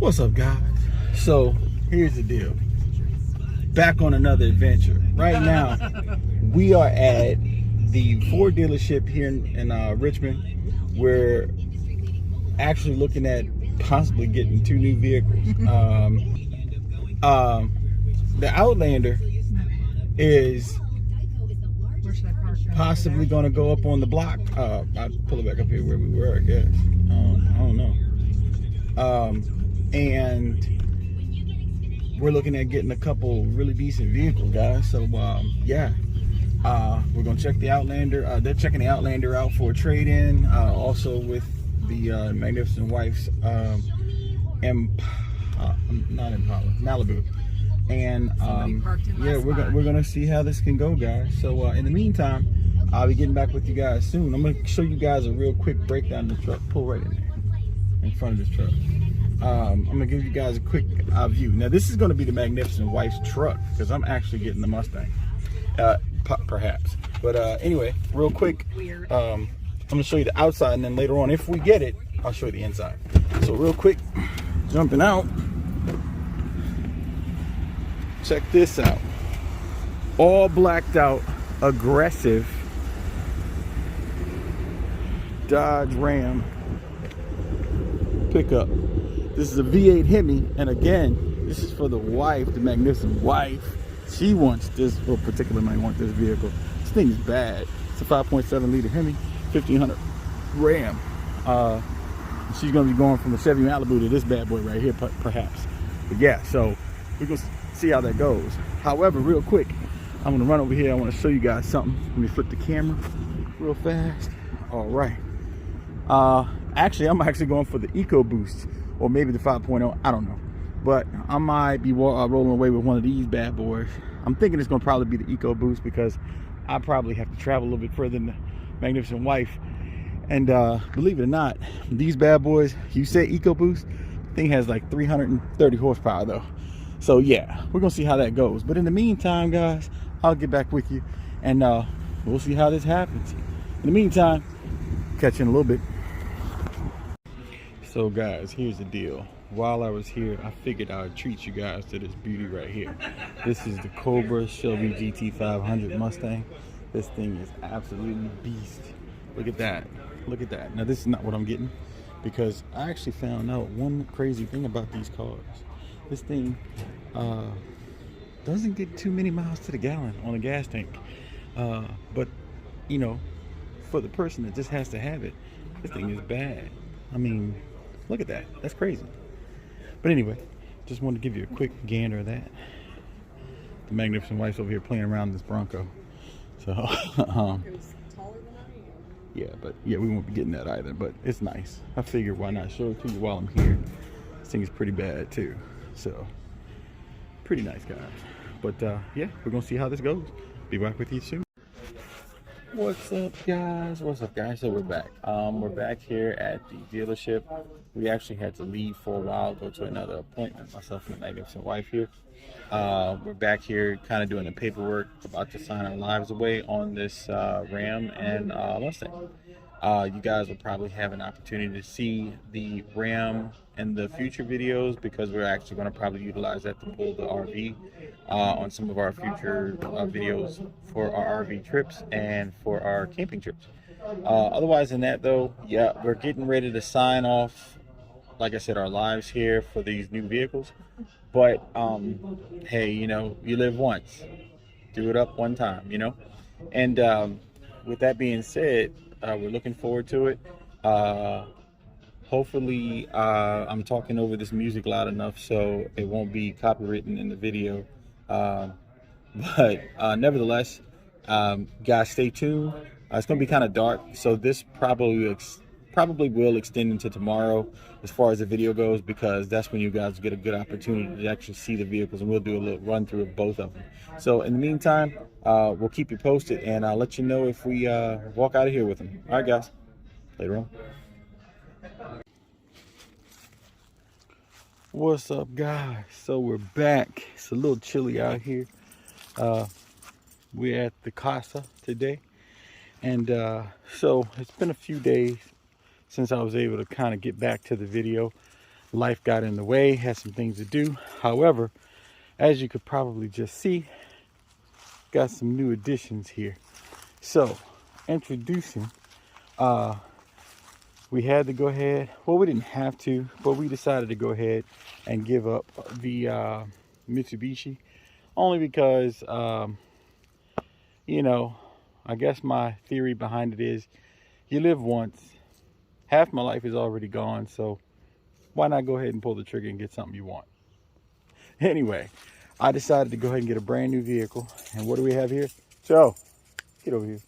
What's up, guys? So here's the deal. Back on another adventure. Right now, we are at the Ford dealership here in Richmond. We're actually looking at possibly getting 2 new vehicles. The Outlander is possibly going to go up on the block. I'll pull it back up here where we were, I guess. I don't know. And we're looking at getting a couple really decent vehicles, guys. So yeah, we're gonna check the Outlander. They're checking the Outlander out for a trade-in, also with the Magnificent Wife's Malibu. And yeah, we're gonna see how this can go, guys. So in the meantime, I'll be getting back with you guys soon. I'm gonna show you guys a real quick breakdown of the truck. Pull right in there, in front of this truck. I'm gonna give you guys a quick view. Now this is gonna be the Magnificent Wife's truck because I'm actually getting the Mustang, perhaps. But anyway, real quick, I'm gonna show you the outside, and then later on, if we get it, I'll show you the inside. So real quick, jumping out. Check this out. All blacked out, aggressive Dodge Ram pickup. This is a V8 Hemi, and again, this is for the wife, the Magnificent Wife. She wants this, or particularly might want this vehicle. This thing is bad. It's a 5.7 liter Hemi, 1500 Ram. She's gonna be going from a Chevy Malibu to this bad boy right here, perhaps. But yeah, so we're gonna see how that goes. However, real quick, I'm gonna run over here. I want to show you guys something. Let me flip the camera real fast. All right. Actually, I'm actually going for the Eco Boost, or maybe the 5.0. I don't know, but I might be rolling away with one of these bad boys. I'm thinking it's gonna probably be the Eco Boost because I probably have to travel a little bit further than the Magnificent Wife. And believe it or not, these bad boys, you say Eco Boost, the thing has like 330 horsepower though. So yeah, we're gonna see how that goes. But in the meantime, guys, I'll get back with you, and we'll see how this happens. In the meantime, catch you in a little bit. So guys, here's the deal. While I was here, I figured I'd treat you guys to this beauty right here. This is the Cobra Shelby GT500 Mustang. This thing is absolutely beast. Look at that. Look at that. Now this is not what I'm getting, because I actually found out one crazy thing about these cars. This thing doesn't get too many miles to the gallon on a gas tank. But you know, for the person that just has to have it, this thing is bad. I mean, look at that. That's crazy. But anyway, just wanted to give you a quick gander of that. The Magnificent Wife's over here playing around this Bronco. So, yeah, but yeah, we won't be getting that either. But it's nice. I figured why not show it to you while I'm here. This thing is pretty bad too. So, pretty nice, guys. But yeah, we're gonna see how this goes. Be back with you soon. What's up, guys? What's up, guys? So we're back. We're back here at the dealership. We actually had to leave for a while, go to another appointment, myself and the Magnificent Wife here. We're back here kind of doing the paperwork, about to sign our lives away on this Ram and Mustang. You guys will probably have an opportunity to see the Ram in the future videos, because we're actually going to probably utilize that to pull the RV on some of our future videos for our RV trips and for our camping trips. Otherwise than that though, yeah, we're getting ready to sign off, like I said, our lives here for these new vehicles. But hey, you know, you live once, do it up one time, you know. And with that being said, we're looking forward to it. Hopefully I'm talking over this music loud enough so it won't be copywritten in the video. But nevertheless, guys, stay tuned. It's going to be kind of dark, so this probably will extend into tomorrow as far as the video goes, because that's when you guys get a good opportunity to actually see the vehicles, and we'll do a little run through of both of them. So in the meantime, we'll keep you posted, and I'll let you know if we walk out of here with them. All right, guys, later on. What's up, guys? So we're back. It's a little chilly out here. We're at the Casa today, and so it's been a few days since I was able to kind of get back to the video. life got in the way, had some things to do. However, as you could probably just see, got some new additions here. So, introducing, we had to go ahead, well, we didn't have to, but we decided to go ahead and give up the Mitsubishi, only because, you know, I guess my theory behind it is, you live once, half my life is already gone, so why not go ahead and pull the trigger and get something you want? Anyway, I decided to go ahead and get a brand new vehicle. And what do we have here? Joe, get over here.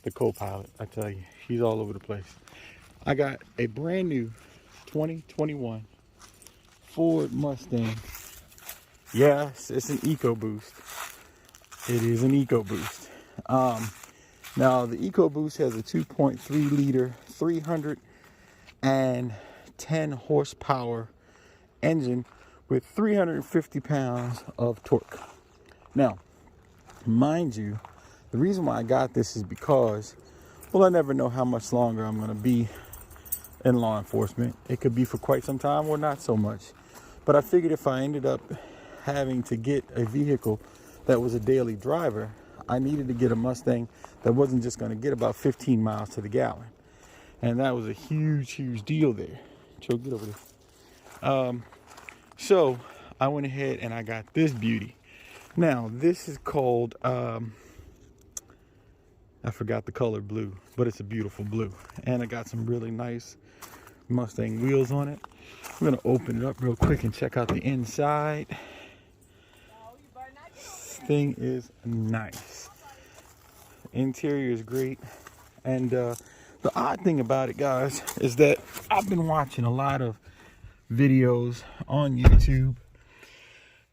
The co-pilot, I tell you, he's all over the place. I got a brand new 2021 Ford Mustang. Yes, it's an EcoBoost. It is an EcoBoost. Now the EcoBoost has a 2.3 liter, 310 horsepower engine with 350 pounds of torque. Now, mind you, the reason why I got this is because, well, I never know how much longer I'm going to be in law enforcement. It could be for quite some time or not so much. But I figured if I ended up having to get a vehicle that was a daily driver, I needed to get a Mustang that wasn't just going to get about 15 miles to the gallon. And that was a huge deal there. Joe, get over there. So I went ahead and I got this beauty. Now this is called, I forgot the color blue, but it's a beautiful blue. And I got some really nice Mustang wheels on it. I'm gonna open it up real quick and check out the inside. This thing is nice. Interior is great. And the odd thing about it, guys, is that I've been watching a lot of videos on YouTube,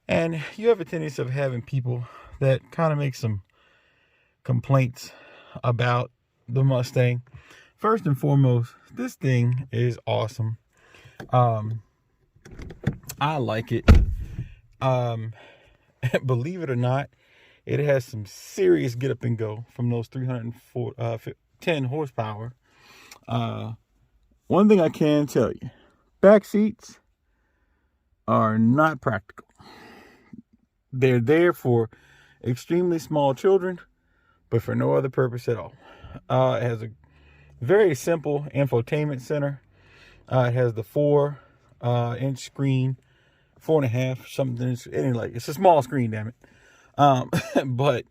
and you have a tendency of having people that kind of make some complaints about the Mustang. First and foremost, this thing is awesome. I like it. Believe it or not, it has some serious get up and go from those 310 horsepower. One thing I can tell you, back seats are not practical. They're there for extremely small children, but for no other purpose at all. It has a very simple infotainment center. It has the 4-inch screen, 4.5, something. It's a small screen, damn it. But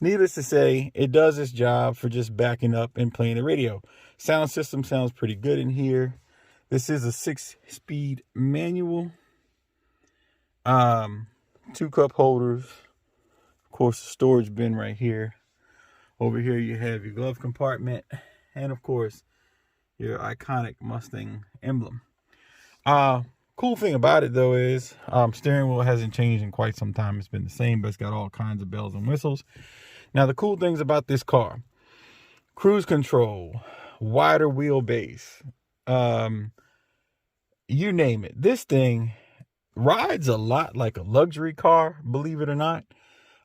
needless to say, it does its job for just backing up and playing the radio. Sound system sounds pretty good in here. This is a 6-speed manual. 2 cup holders. Of course, the storage bin right here. Over here you have your glove compartment. And of course, your iconic Mustang emblem. Cool thing about it though is steering wheel hasn't changed in quite some time. It's been the same, but it's got all kinds of bells and whistles. Now the cool things about this car: cruise control, wider wheelbase, you name it. This thing rides a lot like a luxury car, believe it or not.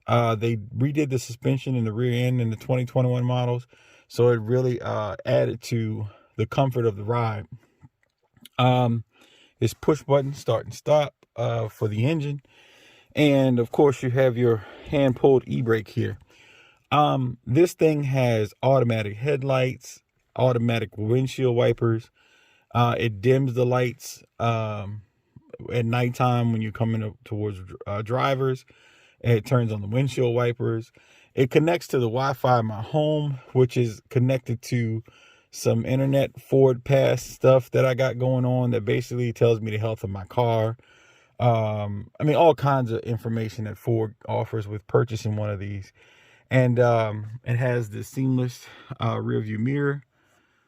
They redid the suspension in the rear end in the 2021 models, so it really added to the comfort of the ride. It's push button start and stop for the engine, and of course you have your hand pulled e-brake here. This thing has automatic headlights, automatic windshield wipers. It dims the lights at nighttime when you're coming up towards drivers. It turns on the windshield wipers. It connects to the Wi-Fi in my home, which is connected to some internet Ford Pass stuff that I got going on that basically tells me the health of my car. I mean, all kinds of information that Ford offers with purchasing one of these. And it has the seamless rear view mirror.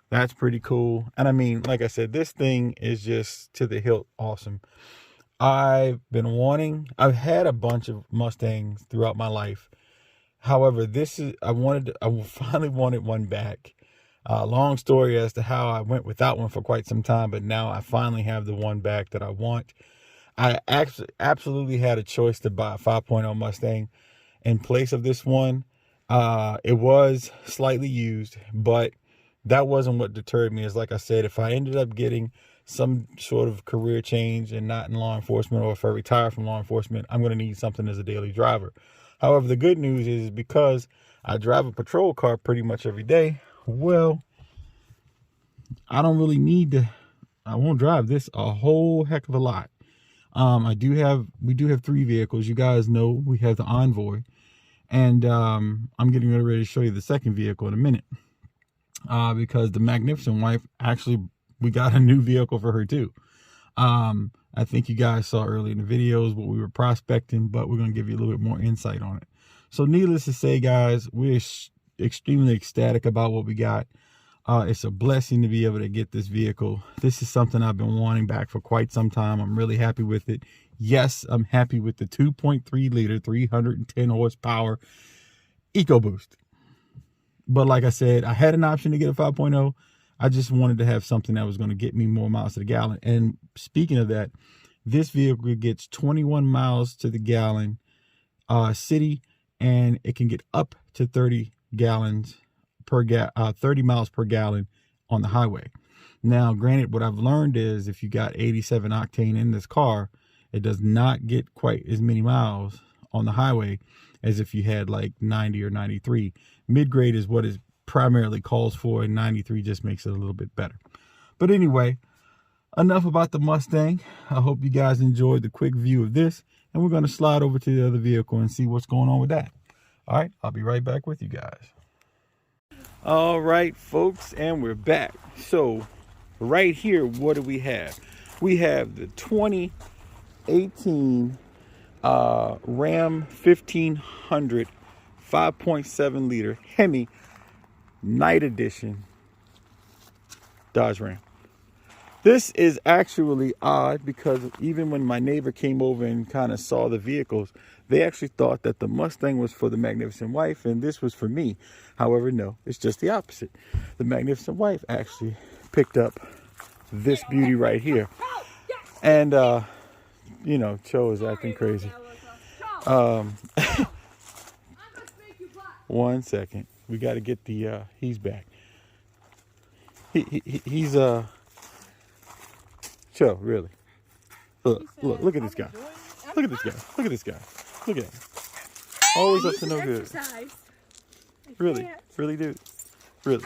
That's pretty cool. And I mean, like I said, this thing is just to the hilt awesome. I've had a bunch of Mustangs throughout my life. However, I finally wanted one back. Long story as to how I went without one for quite some time, but now I finally have the one back that I want. I absolutely had a choice to buy a 5.0 Mustang in place of this one. It was slightly used, but that wasn't what deterred me. Is like I said, if I ended up getting some sort of career change and not in law enforcement, or if I retire from law enforcement, I'm going to need something as a daily driver. However, the good news is because I drive a patrol car pretty much every day, well, I don't really need to, I won't drive this a whole heck of a lot. We do have 3 vehicles. You guys know we have the Envoy, and I'm getting ready to show you the second vehicle in a minute, because the Magnificent Wife, actually, we got a new vehicle for her too. I think you guys saw early in the videos what we were prospecting, but we're going to give you a little bit more insight on it. So needless to say, guys, we're extremely ecstatic about what we got. It's a blessing to be able to get this vehicle. This is something I've been wanting back for quite some time. I'm really happy with it. Yes, I'm happy with the 2.3 liter, 310 horsepower EcoBoost. But like I said, I had an option to get a 5.0. I just wanted to have something that was going to get me more miles to the gallon. And speaking of that, this vehicle gets 21 miles to the gallon city, and it can get up to 30 miles per gallon on the highway. Now, granted, what I've learned is if you got 87 octane in this car, it does not get quite as many miles on the highway as if you had like 90 or 93. Mid-grade is what is primarily calls for, and 93 just makes it a little bit better. But anyway, enough about the Mustang. I hope you guys enjoyed the quick view of this, and we're going to slide over to the other vehicle and see what's going on with that. All right, I'll be right back with you guys. All right, folks, and we're back. So right here, what do we have? We have the 2018 Ram 1500 5.7 liter Hemi Night Edition Dodge Ram. This is actually odd because even when my neighbor came over and kind of saw the vehicles, they actually thought that the Mustang was for the Magnificent Wife and this was for me. However, no, it's just the opposite. The Magnificent Wife actually picked up this beauty right here. And, you know, Cho is acting crazy. 1 second. We got to get the, he's back. He's, Cho, really. Look at this guy. Look at this guy. Look at this guy. Look at him. Always up to no good. Really, dude. Really.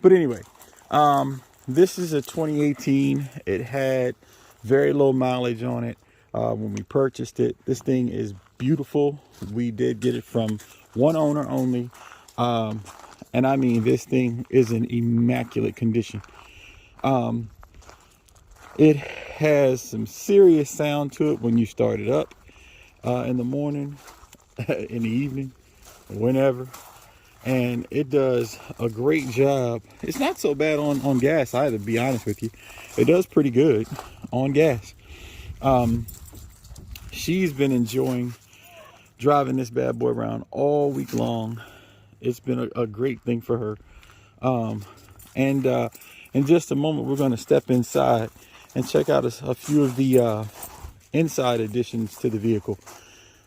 But anyway, this is a 2018. It had very low mileage on it when we purchased it. This thing is beautiful. We did get it from one owner only. And I mean, this thing is in immaculate condition. It has some serious sound to it when you start it up in the morning, in the evening, whenever. And it does a great job. It's not so bad on gas either, to be honest with you. It does pretty good on gas. She's been enjoying driving this bad boy around all week long. It's been a great thing for her. In just a moment, we're going to step inside and check out a few of the inside additions to the vehicle.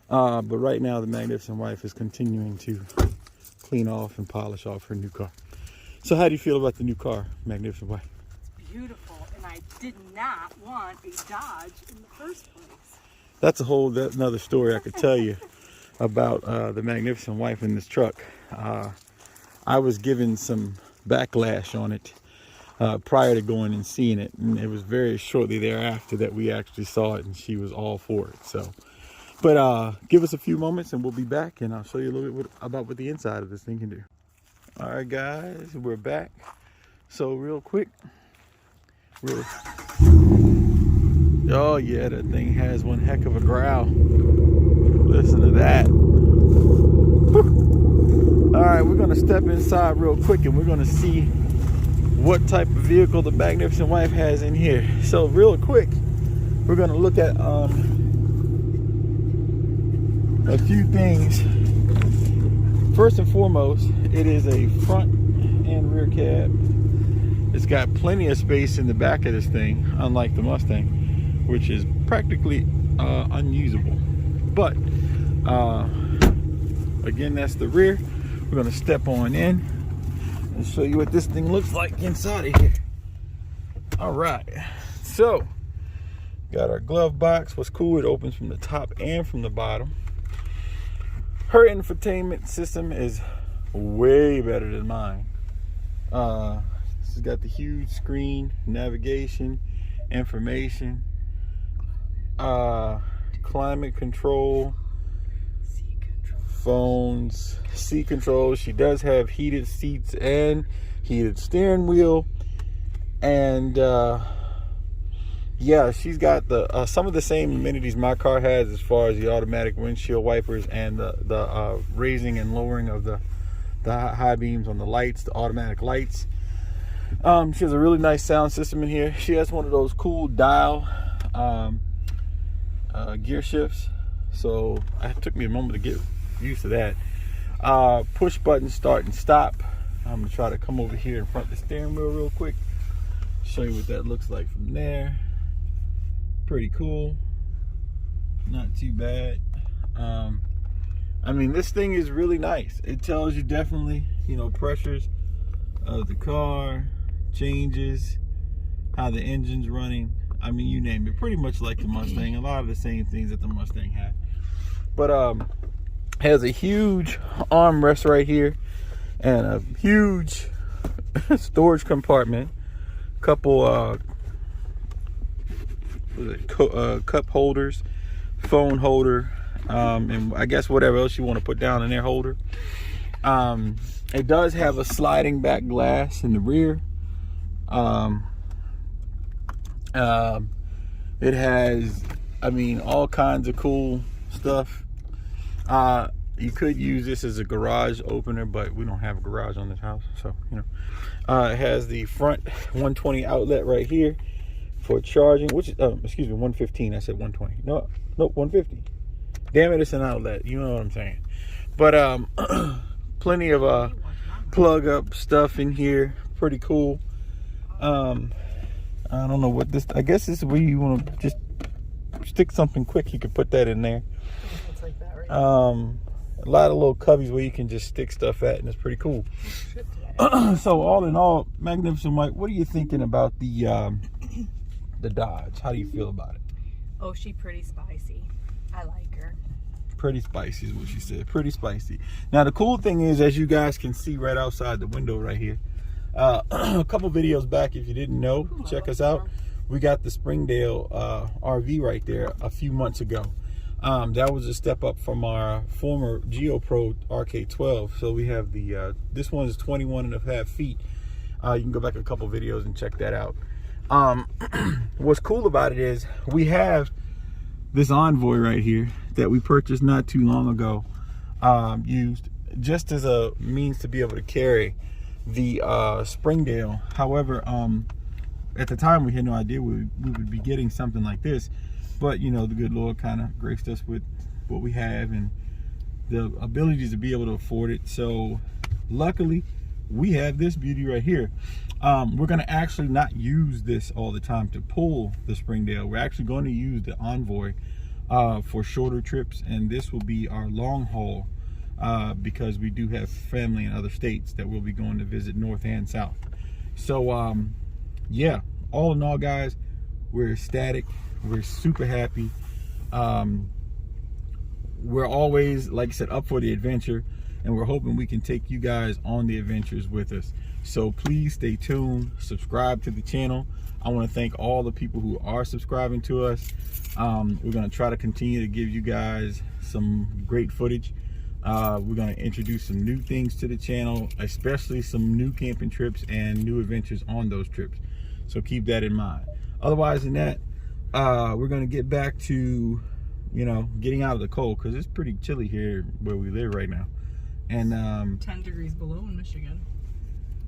But right now, the Magnificent Wife is continuing to clean off and polish off her new car. So how do you feel about the new car, Magnificent Wife? Beautiful, and I did not want a Dodge in the first place. That's another story I could tell you about the Magnificent Wife in this truck. I was given some backlash on it prior to going and seeing it, and it was very shortly thereafter that we actually saw it, and she was all for it. So, but give us a few moments and we'll be back, and I'll show you a little bit about what the inside of this thing can do. All right, guys, we're back. So real quick, oh yeah, that thing has one heck of a growl. Listen to that. Whew. All right, we're gonna step inside real quick and we're gonna see what type of vehicle the Magnificent Wife has in here. So real quick, we're gonna look at a few things. First and foremost, it is a front and rear cab. It's got plenty of space in the back of this thing, unlike the Mustang, which is practically unusable. But again, that's the rear. We're gonna step on in and show you what this thing looks like inside of here. All right, so got our glove box. What's cool, it opens from the top and from the bottom. Her infotainment system is way better than mine. She's got the huge screen, navigation, information, climate control, phones, seat control. She does have heated seats and heated steering wheel, and yeah, she's got the some of the same amenities my car has, as far as the automatic windshield wipers and the raising and lowering of the high beams on the lights, the automatic lights. She has a really nice sound system in here. She has one of those cool dial gear shifts, so it took me a moment to get used to that. Push button start and stop. I'm gonna try to come over here in front of the steering wheel real quick, show you what that looks like from there. Pretty cool, not too bad. I mean, this thing is really nice. It tells you definitely, you know, pressures of the car, changes, how the engine's running. I mean, you name it, pretty much like the Mustang. A lot of the same things that the Mustang had, but has a huge armrest right here and a huge storage compartment, couple cup holders, phone holder, and I guess whatever else you want to put down in their holder. It does have a sliding back glass in the rear. It has, I mean, all kinds of cool stuff. You could use this as a garage opener, but we don't have a garage on this house, so you know. It has the front 120 outlet right here for charging, which is excuse me, 115. I said 120. No, 150. Damn it, it's an outlet. You know what I'm saying. But plenty of plug up stuff in here. Pretty cool. I don't know what this, I guess this is where you want to just stick something quick. You could put that in there. It's like that, right? A lot of little cubbies where you can just stick stuff at, and it's pretty cool. So all in all, Magnificent Mike, what are you thinking about the Dodge? How do you feel about it? Oh, she pretty spicy. I like her. Pretty spicy is what she said. Pretty spicy. Now the cool thing is, as you guys can see right outside the window right here, a couple videos back, if you didn't know, check us out. We got the Springdale RV right there a few months ago. That was a step up from our former GeoPro RK12. So we have the this one is 21.5 feet. You can go back a couple videos and check that out. What's cool about it is we have this Envoy right here that we purchased not too long ago, used just as a means to be able to carry the Springdale. However, at the time we had no idea we would be getting something like this, but you know, the good Lord kind of graced us with what we have and the abilities to be able to afford it. So luckily we have this beauty right here. We're going to actually not use this all the time to pull the Springdale. We're actually going to use the Envoy for shorter trips, and this will be our long haul, because we do have family in other states that we'll be going to visit, north and south. So yeah, all in all, guys, we're ecstatic. We're super happy. We're always, like I said, up for the adventure, and we're hoping we can take you guys on the adventures with us. So please stay tuned, subscribe to the channel. I want to thank all the people who are subscribing to us. We're going to try to continue to give you guys some great footage. We're going to introduce some new things to the channel, especially some new camping trips and new adventures on those trips. So keep that in mind. Otherwise than that, we're going to get back to, you know, getting out of the cold, because it's pretty chilly here where we live right now. And 10 degrees below in Michigan.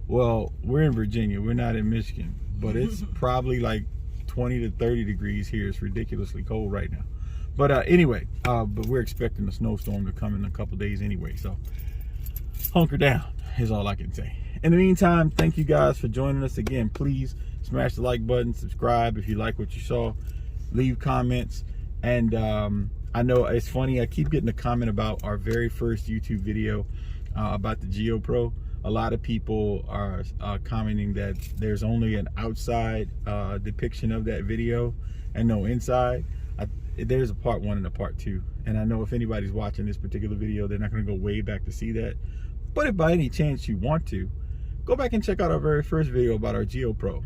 Well, we're in Virginia. We're not in Michigan, but it's probably like 20 to 30 degrees here. It's ridiculously cold right now. But anyway, but we're expecting a snowstorm to come in a couple days anyway. So hunker down is all I can say. In the meantime, thank you guys for joining us again. Please smash the like button, subscribe if you like what you saw, leave comments. And I know it's funny, I keep getting a comment about our very first YouTube video about the GeoPro. a lot of people are commenting that there's only an outside depiction of that video and no inside. There's a part 1 and a part 2, and I know if anybody's watching this particular video, they're not going to go way back to see that. But if by any chance you want to, go back and check out our very first video about our GeoPro.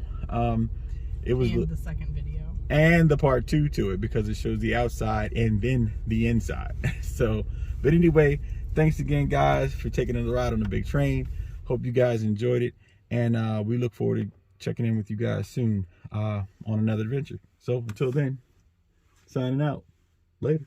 It was the second video and the part 2 to it, because it shows the outside and then the inside. So, but anyway, thanks again, guys, for taking a ride on the big train. Hope you guys enjoyed it, and we look forward to checking in with you guys soon on another adventure. So until then, signing out. Later.